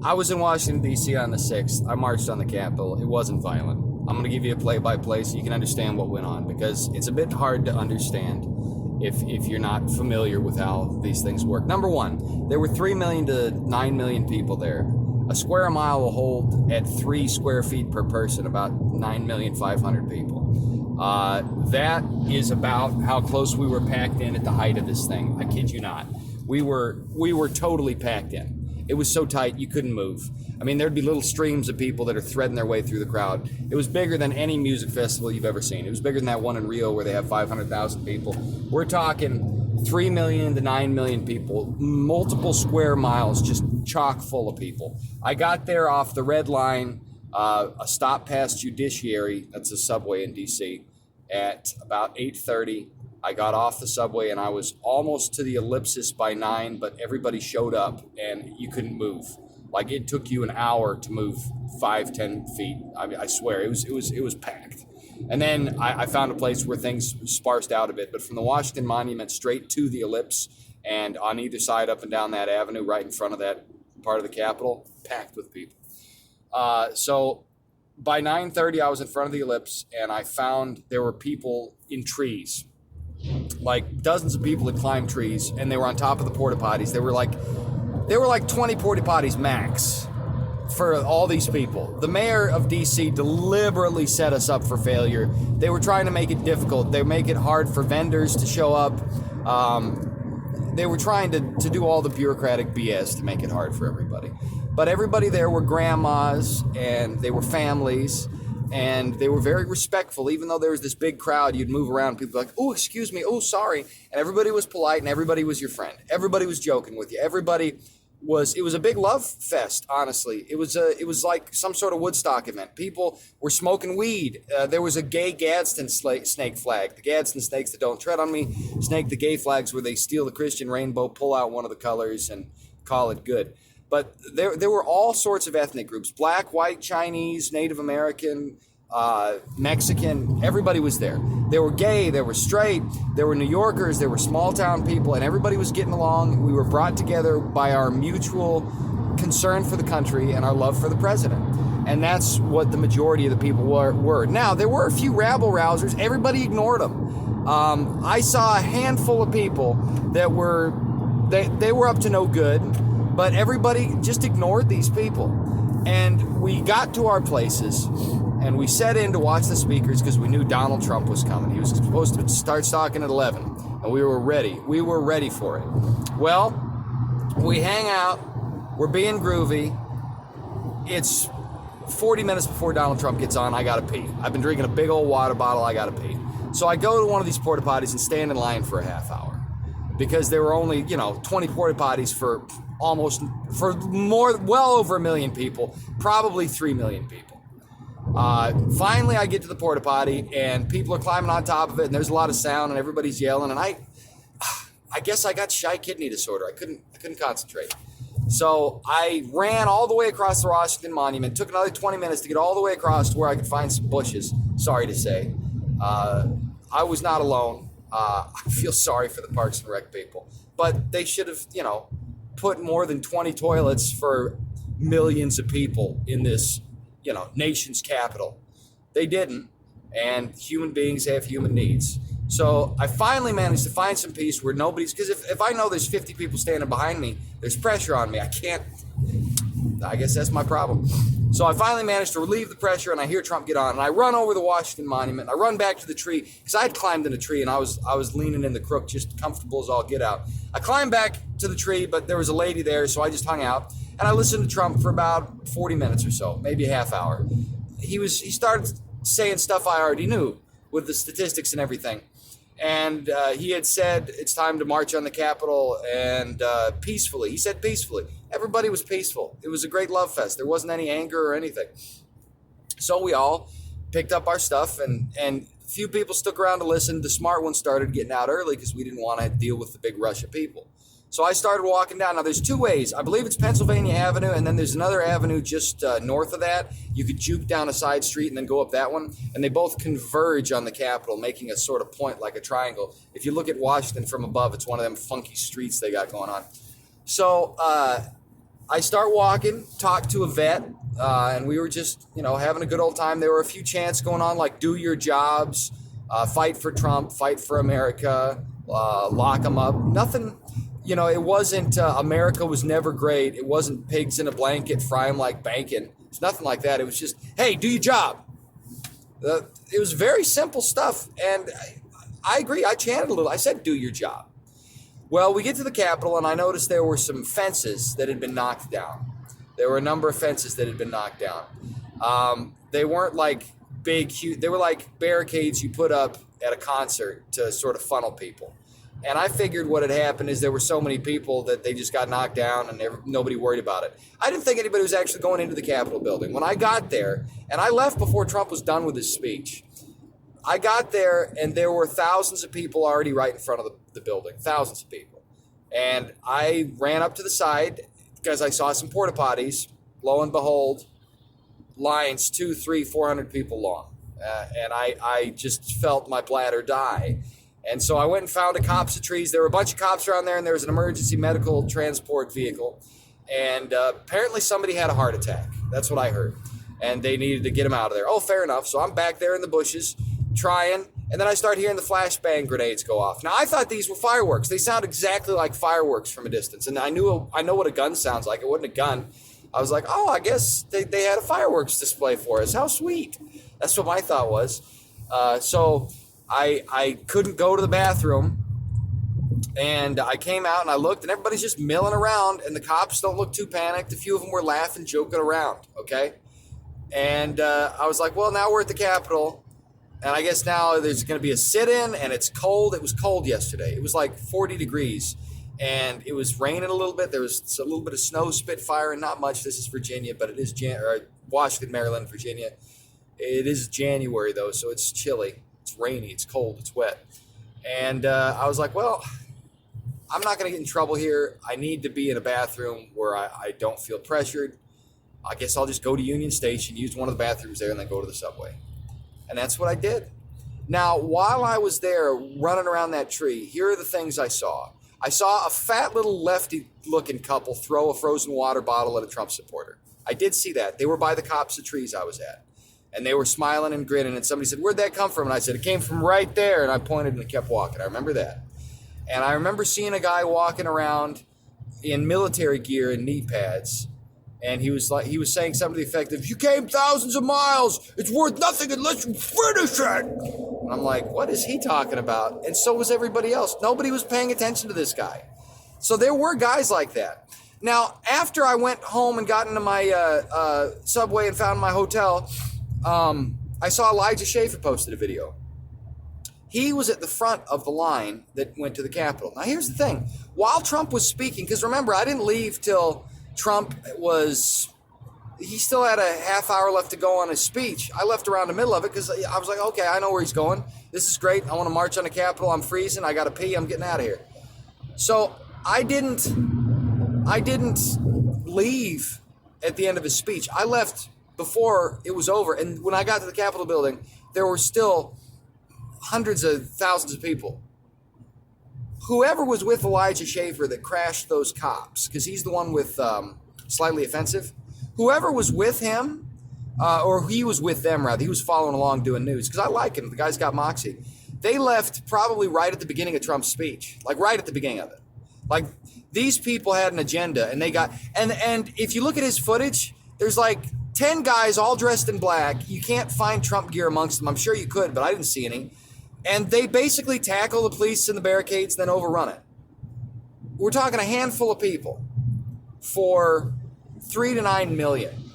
I was in Washington, D.C. on the 6th. I marched on the Capitol. It wasn't violent. I'm going to give you a play-by-play so you can understand what went on, because it's a bit hard to understand if you're not familiar with how these things work. Number one, there were 3 million to 9 million people there. A square mile will hold at 3 square feet per person about 9,500,000 people. That is about how close we were packed in at the height of this thing. I kid you not. We were totally packed in. It was so tight you couldn't move. I mean, there'd be little streams of people that are threading their way through the crowd. It was bigger than any music festival you've ever seen. It was bigger than that one in Rio where they have 500,000 people. We're talking 3 million to 9 million people, multiple square miles, just chock full of people. I got there off the Red Line, a stop past Judiciary, that's a subway in DC, at about 8:30. I got off the subway and I was almost to the Ellipsis by 9, but everybody showed up and you couldn't move. Like, it took you an hour to move 5-10 feet. I swear it was packed. And then I found a place where things sparsed out a bit, but from the Washington Monument straight to the Ellipse and on either side up and down that avenue right in front of that part of the Capitol, packed with people. So by 9:30 I was in front of the Ellipse and I found there were people in trees. Like dozens of people that climbed trees, and they were on top of the porta potties. They were like 20 porta potties max for all these people. The mayor of DC deliberately set us up for failure. They were trying to make it difficult. They make it hard for vendors to show up. They were trying to do all the bureaucratic BS to make it hard for everybody. But everybody there were grandmas and they were families. And they were very respectful. Even though there was this big crowd, you'd move around, people were like, oh, excuse me, oh, sorry. And everybody was polite and everybody was your friend. Everybody was joking with you. It was a big love fest, honestly. It was like some sort of Woodstock event. People were smoking weed. There was a gay Gadsden snake flag. The Gadsden snakes that don't tread on me snake the gay flags where they steal the Christian rainbow, pull out one of the colors and call it good. But there were all sorts of ethnic groups: black, white, Chinese, Native American, Mexican. Everybody was there. There were gay, there were straight, there were New Yorkers, there were small town people, and everybody was getting along. We were brought together by our mutual concern for the country and our love for the president. And that's what the majority of the people were. Now, there were a few rabble-rousers. Everybody ignored them. I saw a handful of people that they were up to no good. But everybody just ignored these people. And we got to our places and we set in to watch the speakers because we knew Donald Trump was coming. He was supposed to start talking at 11 and we were ready. We were ready for it. Well, we hang out. We're being groovy. It's 40 minutes before Donald Trump gets on. I got to pee. I've been drinking a big old water bottle. I got to pee. So I go to one of these porta potties and stand in line for a half hour because there were only, 20 porta potties for well over 1 million people, probably 3 million people. Finally, I get to the porta potty and people are climbing on top of it and there's a lot of sound and everybody's yelling and I guess I got shy kidney disorder. I couldn't concentrate. So I ran all the way across the Washington Monument. Took another 20 minutes to get all the way across to where I could find some bushes. Sorry to say, I was not alone. I feel sorry for the Parks and Rec people, but they should have, put more than 20 toilets for millions of people in this, nation's capital. They didn't, and human beings have human needs. So I finally managed to find some peace where nobody's, because if I know there's 50 people standing behind me, there's pressure on me. I guess that's my problem. So I finally managed to relieve the pressure and I hear Trump get on and I run over the Washington Monument. I run back to the tree because I had climbed in a tree and I was leaning in the crook, just comfortable as all get out. I climbed back to the tree, but there was a lady there, so I just hung out and I listened to Trump for about 40 minutes or so, maybe a half hour. He started saying stuff I already knew with the statistics and everything. And he had said it's time to march on the Capitol and peacefully. He said peacefully. Everybody was peaceful. It was a great love fest. There wasn't any anger or anything. So we all picked up our stuff and a few people stuck around to listen. The smart ones started getting out early because we didn't want to deal with the big rush of people. So I started walking down. Now there's two ways. I believe it's Pennsylvania Avenue, and then there's another avenue just north of that. You could juke down a side street and then go up that one, and they both converge on the Capitol, making a sort of point like a triangle. If you look at Washington from above, it's one of them funky streets they got going on. So I start walking, talk to a vet, and we were just, having a good old time. There were a few chants going on, like "Do your jobs," "Fight for Trump," "Fight for America," "Lock them up." Nothing, it wasn't. America was never great. It wasn't pigs in a blanket, fry them like bacon. It's nothing like that. It was just, hey, do your job. It was very simple stuff, and I agree. I chanted a little. I said, "Do your job." Well, we get to the Capitol, and I noticed there were some fences that had been knocked down. There were a number of fences that had been knocked down. They weren't like big, huge. They were like barricades you put up at a concert to sort of funnel people. And I figured what had happened is there were so many people that they just got knocked down and nobody worried about it. I didn't think anybody was actually going into the Capitol building. When I got there, and I left before Trump was done with his speech, I got there and there were thousands of people already right in front of the building, thousands of people. And I ran up to the side because I saw some porta potties. Lo and behold, lines 200, 300, 400 people long. And I just felt my bladder die. And so I went and found a copse of trees. There were a bunch of cops around there, and there was an emergency medical transport vehicle. And apparently somebody had a heart attack. That's what I heard. And they needed to get him out of there. Oh, fair enough. So I'm back there in the bushes trying. And then I start hearing the flashbang grenades go off. Now, I thought these were fireworks. They sound exactly like fireworks from a distance. And I know what a gun sounds like. It wasn't a gun. I was like, oh, I guess they had a fireworks display for us. How sweet. That's what my thought was. So I couldn't go to the bathroom. And I came out and I looked, and everybody's just milling around. And the cops don't look too panicked. A few of them were laughing, joking around. Okay. And I was like, well, now we're at the Capitol. And I guess now there's going to be a sit-in, and it's cold. It was cold yesterday. It was like 40 degrees, and it was raining a little bit. There was a little bit of snow, spitfire, and not much. This is Virginia, but it is Washington, Maryland, Virginia. It is January, though, so it's chilly. It's rainy. It's cold. It's wet. And I was like, well, I'm not going to get in trouble here. I need to be in a bathroom where I don't feel pressured. I guess I'll just go to Union Station, use one of the bathrooms there, and then go to the subway. And that's what I did. Now, while I was there running around that tree, here are the things I saw. I saw a fat little lefty-looking couple throw a frozen water bottle at a Trump supporter. I did see that. They were by the copse of trees I was at. And they were smiling and grinning. And somebody said, where'd that come from? And I said, it came from right there. And I pointed and kept walking. I remember that. And I remember seeing a guy walking around in military gear and knee pads. And he was saying something to the effect of, you came thousands of miles. It's worth nothing unless you finish it. And I'm like, what is he talking about? And so was everybody else. Nobody was paying attention to this guy. So there were guys like that. Now, after I went home and got into my subway and found my hotel, I saw Elijah Schaffer posted a video. He was at the front of the line that went to the Capitol. Now, here's the thing. While Trump was speaking, because remember, I didn't leave till Trump he still had a half hour left to go on his speech. I left around the middle of it because I was like, okay, I know where he's going. This is great. I want to march on the Capitol. I'm freezing. I got to pee. I'm getting out of here. So I didn't leave at the end of his speech. I left before it was over. And when I got to the Capitol building, there were still hundreds of thousands of people. Whoever was with Elijah Schaffer that crashed those cops, because he's the one with slightly offensive, whoever was with him, or he was with them rather, he was following along doing news, because I like him, the guy's got moxie. They left probably right at the beginning of Trump's speech, like right at the beginning of it. Like these people had an agenda, and they got, and if you look at his footage, there's like 10 guys all dressed in black. You can't find Trump gear amongst them. I'm sure you could, but I didn't see any. And they basically tackle the police in the barricades, then overrun it. We're talking a handful of people for 3 to 9 million.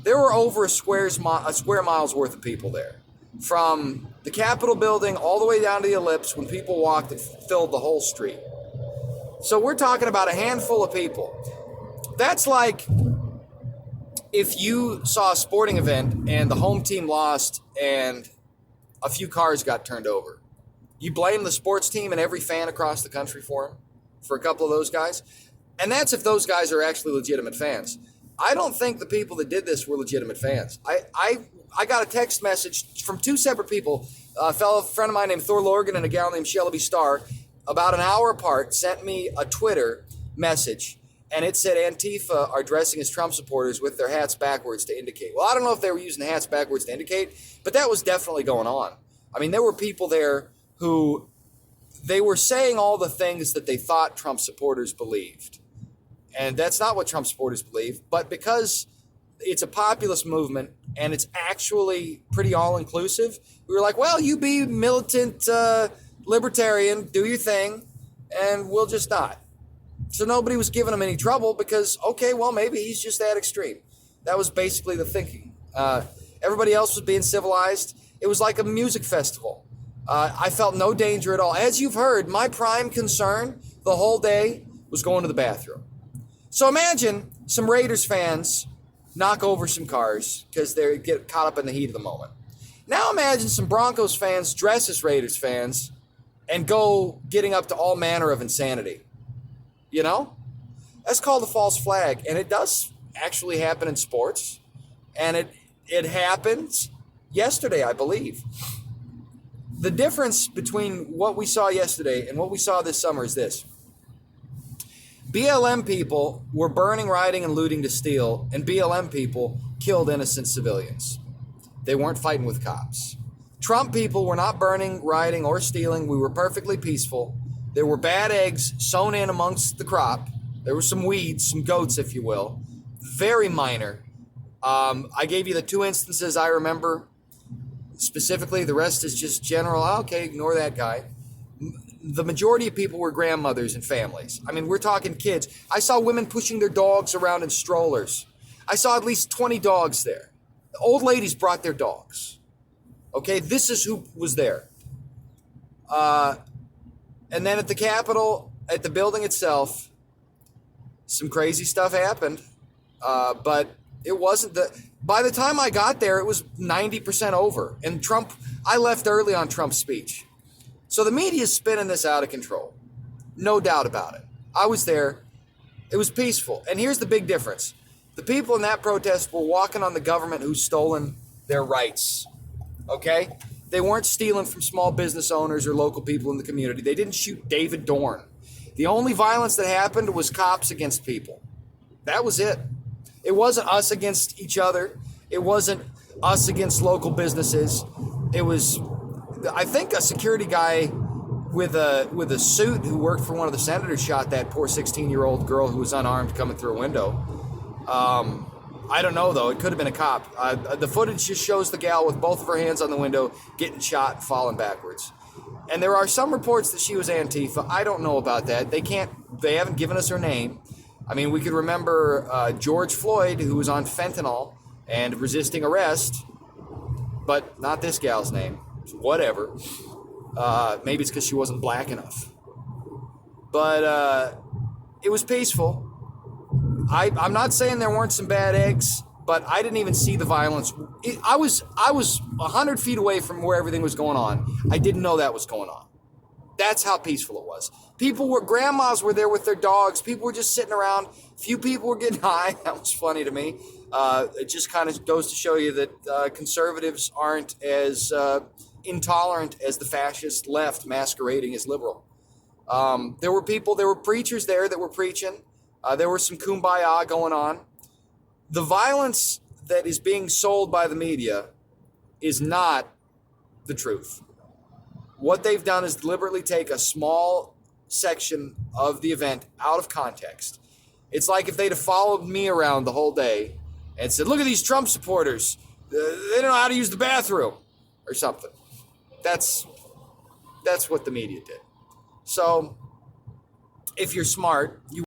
There were over a square mile's worth of people there. From the Capitol building all the way down to the Ellipse, when people walked, it filled the whole street. So we're talking about a handful of people. That's like if you saw a sporting event and the home team lost and a few cars got turned over. You blame the sports team and every fan across the country for a couple of those guys. And that's if those guys are actually legitimate fans. I don't think the people that did this were legitimate fans. I got a text message from two separate people, a friend of mine named Thor Lorgan and a gal named Shelby Starr, about an hour apart, sent me a Twitter message. and it said Antifa are dressing as Trump supporters with their hats backwards to indicate. Well, I don't know if they were using the hats backwards to indicate, but that was definitely going on. I mean, there were people there who they were saying all the things that they thought Trump supporters believed. And that's not what Trump supporters believe, but because it's a populist movement and it's actually pretty all-inclusive, we were like, well, you be militant libertarian, do your thing, and we'll just not. So nobody was giving him any trouble because, okay, well, maybe he's just that extreme. That was basically the thinking. Everybody else was being civilized. It was like a music festival. I felt no danger at all. As you've heard, my prime concern the whole day was going to the bathroom. So imagine some Raiders fans knock over some cars because they get caught up in the heat of the moment. Now imagine some Broncos fans dress as Raiders fans and go getting up to all manner of insanity. You know? That's called a false flag, and it does actually happen in sports. And it happened yesterday, I believe. The difference between what we saw yesterday and what we saw this summer is this. BLM people were burning, rioting, and looting to steal, and BLM people killed innocent civilians. They weren't fighting with cops. Trump people were not burning, rioting, or stealing. We were perfectly peaceful. There were bad eggs sown in amongst the crop. There were some weeds, some goats, if you will. Very minor. I gave you the two instances I remember specifically. The rest is just general. Okay, ignore that guy. The majority of people were grandmothers and families. I mean, we're talking kids. I saw women pushing their dogs around in strollers. I saw at least 20 dogs there. The old ladies brought their dogs. Okay, this is who was there. And then at the Capitol, at the building itself, some crazy stuff happened. But it wasn't by the time I got there, it was 90% over. And Trump, I left early on Trump's speech. So the media is spinning this out of control. No doubt about it. I was there. It was peaceful. And here's the big difference. The people in that protest were walking on the government who's stolen their rights. Okay? They weren't stealing from small business owners or local people in the community. They didn't shoot David Dorn. The only violence that happened was cops against people. That was it. It wasn't us against each other. It wasn't us against local businesses. It was, I think, a security guy with a suit who worked for one of the senators shot that poor 16-year-old girl who was unarmed coming through a window. I don't know, though. It could have been a cop. The footage just shows the gal with both of her hands on the window getting shot and falling backwards. And there are some reports that she was Antifa. I don't know about that. They haven't given us her name. I mean, we could remember George Floyd, who was on fentanyl and resisting arrest, but not this gal's name. Whatever. Maybe it's because she wasn't black enough. But it was peaceful. I'm not saying there weren't some bad eggs, but I didn't even see the violence. I was 100 feet away from where everything was going on. I didn't know that was going on. That's how peaceful it was. Grandmas were there with their dogs. People were just sitting around. Few people were getting high. That was funny to me. It just kind of goes to show you that conservatives aren't as intolerant as the fascist left masquerading as liberal. There were preachers there that were preaching. There was some kumbaya going on. The violence that is being sold by the media is not the truth. What they've done is deliberately take a small section of the event out of context. It's like if they'd have followed me around the whole day and said, look at these Trump supporters. They don't know how to use the bathroom or something. That's what the media did. So if you're smart, you